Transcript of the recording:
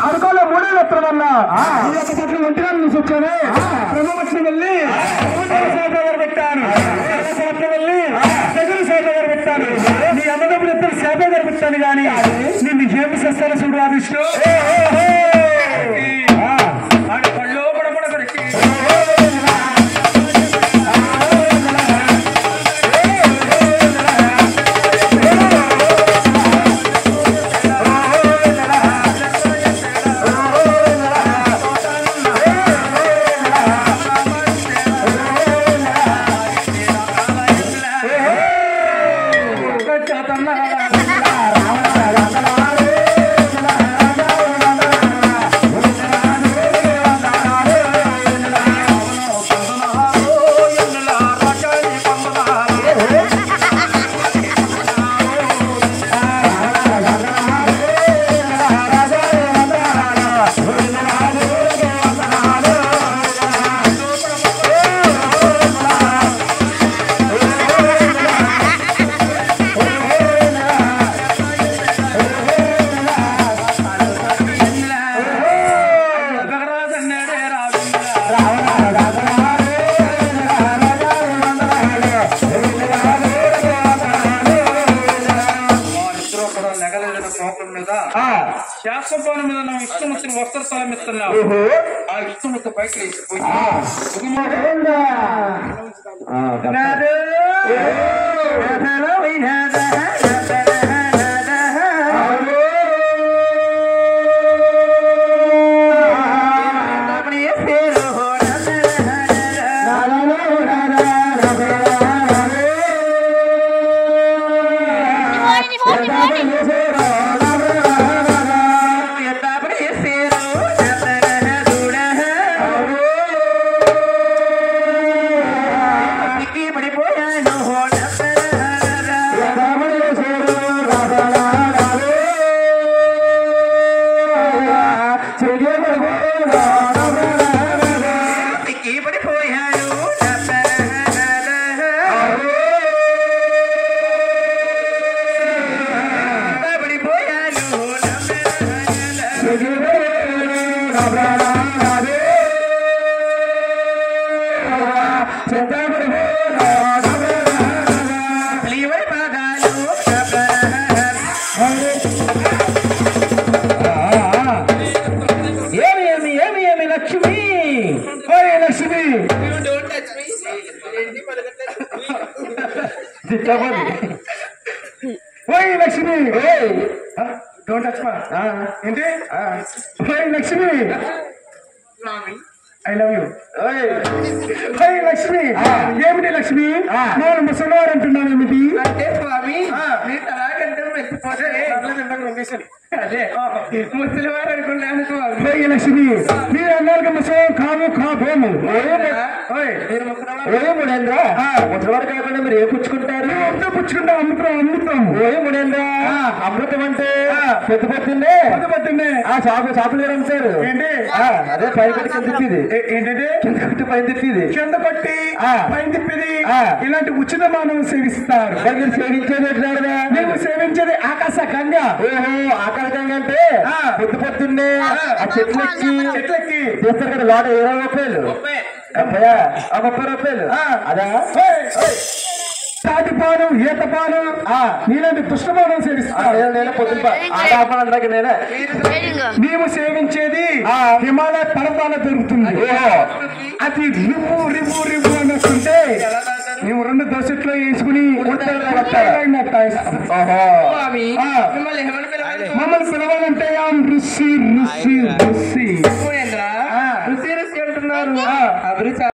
అరకులో 3 ఎత్తుల వల్ల ఈ యొక్క చెట్లు ఒంటిగా చూసుకొని బ్రహ్మపక్షి వెళ్ళి శాఖ దగ్గర పెట్టాను. వెళ్ళి దగ్గర శాఖ దగ్గర పెట్టాను. నీ అన్నదప్పుడు ఎత్తులు శాఖ దగ్గర పెట్టాను కానీ నిన్ను ఏమి చేస్తాను చూడు ఆ విష్ణు కళ్ళు పడపడగడికి శాస్త్రపానం మీద మనం ఇష్టమొచ్చిన వస్త్రస్థలం ఇస్తున్నాం. ఆ ఇష్టమొత్త పైకి వేసిపోయి లక్ష్మి డోంట్ టచ్ మా ఏంటి Lakshmi I love you Lakshmi ఏమిటి లక్ష్మి నేను ముసలివారు అంటున్నాను ఏమిటి అంటే స్వామి అదే ముసలివారు అనుకున్నాను స్వామి లక్ష్మి మీరు అన్నారు ముసలి కాము కాబోము ముడేంద్ర ముసలివారు కాకుండా మీరు ఏ పుచ్చుకుంటారు పుచ్చుకుంటాం అమృతం అమృతం ముడేంద్ర అమృతం అంటే పొద్దున్నే ఆ షాపులు గారు అమ్ముతారు ఏంటి అదే పై పెట్టి కింద తిప్పిది ఏంటంటే కింద కొట్టి పైన తిప్పిది కింద కొట్టి పైన తిప్పిది ఇలాంటి ఉచిత మానవం సేవిస్తారు. మీరు సేవించేది ఎట్లాడదా మేము సేవించేది ఆకాశకంగా. ఓహో ఆకాశకంగా అంటే పొద్దున్నే ఆ చెట్లెక్కి చేస్తారు కదా లోట 20 రూపాయలు 30 రూపాయలు అదా తాటిపాను ఈతపాను నీలాంటి దుష్టపానం సేవిస్తాను. మేము సేవించేది హిమాలయ పర్వతాల దొరుకుతుంది. అది రివ్వు రివ్వు రివ్వు అని వస్తుంటే మేము 2 దోసెట్లో వేసుకుని మమ్మల్ని పిలవాలంటే రుచి రుచి రుచి రుచి రుచి అంటున్నారు.